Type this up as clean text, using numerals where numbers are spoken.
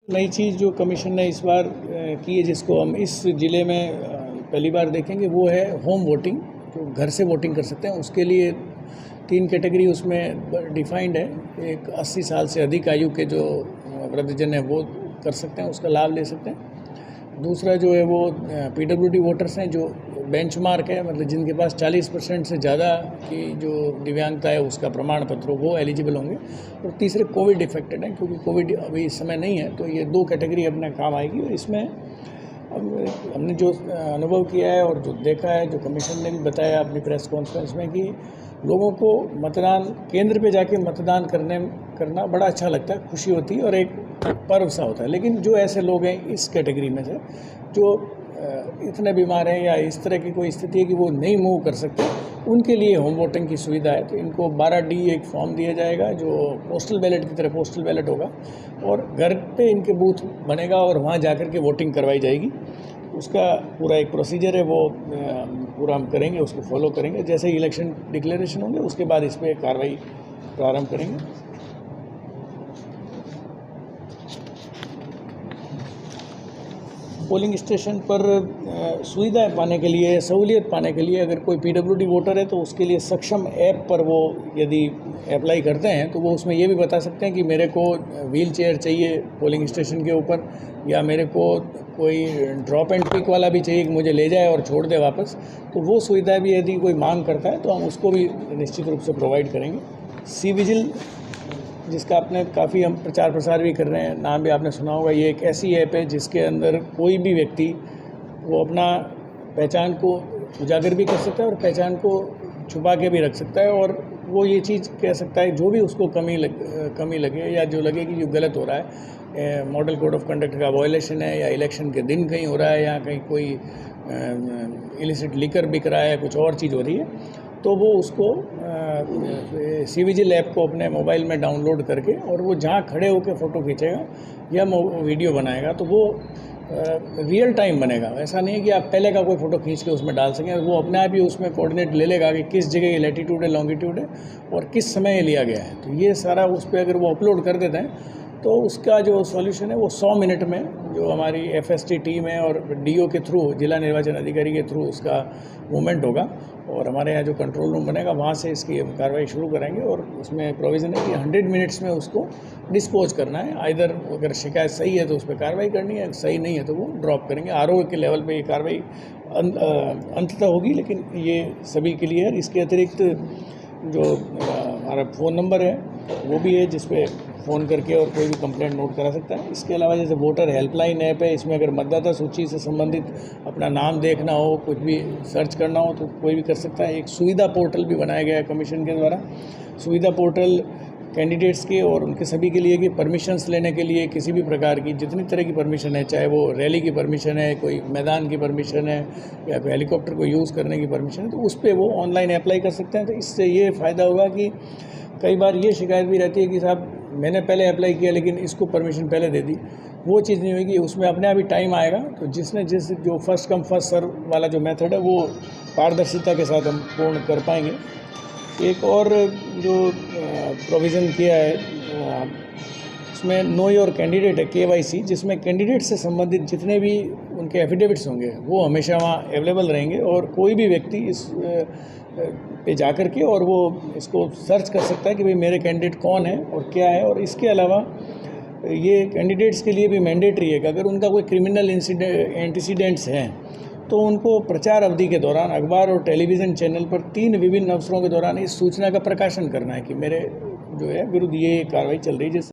नई चीज़ जो कमीशन ने इस बार की है, जिसको हम इस ज़िले में पहली बार देखेंगे, वो है होम वोटिंग। जो घर से वोटिंग कर सकते हैं, उसके लिए 3 कैटेगरी उसमें डिफाइंड है। एक 80 साल से अधिक आयु के जो वृद्धजन है वो कर सकते हैं, उसका लाभ ले सकते हैं। दूसरा जो है वो पीडब्ल्यूडी वोटर्स हैं, जो बेंचमार्क है, मतलब जिनके पास 40% से ज़्यादा की जो दिव्यांगता है उसका प्रमाण पत्र, वो एलिजिबल होंगे। और तीसरे कोविड इफेक्टेड हैं, क्योंकि कोविड अभी इस समय नहीं है, तो ये 2 कैटेगरी अपने काम आएगी। और इसमें हमने जो अनुभव किया है और जो देखा है, जो कमीशन ने भी बताया अपनी प्रेस कॉन्फ्रेंस में, कि लोगों को मतदान केंद्र पे जाके मतदान करना बड़ा अच्छा लगता है, खुशी होती है और एक पर्व सा होता है। लेकिन जो ऐसे लोग हैं इस कैटेगरी में से, जो इतने बीमार हैं या इस तरह की कोई स्थिति है कि वो नहीं मूव कर सकते, उनके लिए होम वोटिंग की सुविधा है। तो इनको 12D एक फॉर्म दिया जाएगा, जो पोस्टल बैलेट की तरह पोस्टल बैलेट होगा, और घर पे इनके बूथ बनेगा और वहाँ जाकर के वोटिंग करवाई जाएगी। उसका पूरा एक प्रोसीजर है, वो पूरा हम करेंगे, उसको फॉलो करेंगे। जैसे ही इलेक्शन डिक्लेरेशन होंगे, उसके बाद इस पर कार्रवाई प्रारंभ करेंगे। पोलिंग स्टेशन पर सुविधाएं पाने के लिए, सहूलियत पाने के लिए, अगर कोई पीडब्ल्यूडी वोटर है तो उसके लिए सक्षम ऐप पर वो यदि अप्लाई करते हैं, तो वो उसमें ये भी बता सकते हैं कि मेरे को व्हील चेयर चाहिए पोलिंग स्टेशन के ऊपर, या मेरे को कोई ड्रॉप एंड पिक वाला भी चाहिए कि मुझे ले जाए और छोड़ दे वापस। तो वो सुविधा भी यदि कोई मांग करता है तो हम उसको भी निश्चित रूप से प्रोवाइड करेंगे। सी विजिल, जिसका आपने काफ़ी हम प्रचार प्रसार भी कर रहे हैं, नाम भी आपने सुना होगा। ये एक ऐसी ऐप है जिसके अंदर कोई भी व्यक्ति वो अपना पहचान को उजागर भी कर सकता है और पहचान को छुपा के भी रख सकता है, और वो ये चीज़ कह सकता है जो भी उसको कमी लगे या जो लगे कि जो गलत हो रहा है, मॉडल कोड ऑफ कंडक्ट का वायलेशन है, या इलेक्शन के दिन कहीं हो रहा है, या कहीं कोई इलिसिट लिकर बिक रहा है, कुछ और चीज़ हो रही है, तो वो उसको सी विजिल ऐप को अपने मोबाइल में डाउनलोड करके, और वो जहाँ खड़े होकर फ़ोटो खींचेगा या वीडियो बनाएगा, तो वो रियल टाइम बनेगा। ऐसा नहीं है कि आप पहले का कोई फ़ोटो खींच के उसमें डाल सकें, वो अपने आप ही उसमें कोऑर्डिनेट ले लेगा कि किस जगह ये लैटीट्यूड है, लॉन्गिट्यूड है, और किस समय ये लिया गया है। तो ये सारा उस पर अगर वो अपलोड कर देते हैं, तो उसका जो सॉल्यूशन है वो 100 मिनट में, जो हमारी FST टीम है और DO के थ्रू, जिला निर्वाचन अधिकारी के थ्रू उसका मूवमेंट होगा, और हमारे यहाँ जो कंट्रोल रूम बनेगा वहाँ से इसकी कार्रवाई शुरू करेंगे। और उसमें प्रोविज़न है कि 100 मिनट्स में उसको डिस्पोज करना है। आइदर अगर शिकायत सही है तो उस पर कार्रवाई करनी है, सही नहीं है तो वो ड्रॉप करेंगे। RO के लेवल पे ये कार्रवाई अंततः होगी, लेकिन ये सभी के लिए है। इसके अतिरिक्त जो हमारा फ़ोन नंबर है वो भी है, जिस पे फ़ोन करके और कोई भी कंप्लेंट नोट करा सकता है। इसके अलावा जैसे वोटर हेल्पलाइन ऐप है, इसमें अगर मतदाता सूची से संबंधित अपना नाम देखना हो, कुछ भी सर्च करना हो, तो कोई भी कर सकता है। एक सुविधा पोर्टल भी बनाया गया है कमीशन के द्वारा। सुविधा पोर्टल कैंडिडेट्स के और उनके सभी के लिए कि परमिशंस लेने के लिए किसी भी प्रकार की जितनी तरह की परमिशन है, चाहे वो रैली की परमिशन है, कोई मैदान की परमिशन है, या कोई हेलीकॉप्टर को यूज़ करने की परमिशन है, तो उस पर वो ऑनलाइन अप्लाई कर सकते हैं। तो इससे ये फ़ायदा होगा कि कई बार ये शिकायत भी रहती है कि साहब मैंने पहले अप्लाई किया लेकिन इसको परमिशन पहले दे दी, वो चीज़ नहीं होगी। उसमें अपने आप ही टाइम आएगा, तो जो फर्स्ट कम फर्स्ट सर्व वाला जो मेथड है, वो पारदर्शिता के साथ हम पूर्ण कर पाएंगे। एक और जो प्रोविज़न किया है, उसमें नो योर कैंडिडेट है, KYC, जिसमें कैंडिडेट से संबंधित जितने भी उनके एफिडेविट्स होंगे वो हमेशा वहाँ अवेलेबल रहेंगे, और कोई भी व्यक्ति इस पे जा कर के और वो इसको सर्च कर सकता है कि भाई मेरे कैंडिडेट कौन है और क्या है। और इसके अलावा ये कैंडिडेट्स के लिए भी मैंडेटरी है कि अगर उनका कोई क्रिमिनल एंटीसीडेंट्स हैं, तो उनको प्रचार अवधि के दौरान अखबार और टेलीविज़न चैनल पर 3 विभिन्न अवसरों के दौरान इस सूचना का प्रकाशन करना है कि मेरे जो है विरुद्ध ये कार्रवाई चल रही है।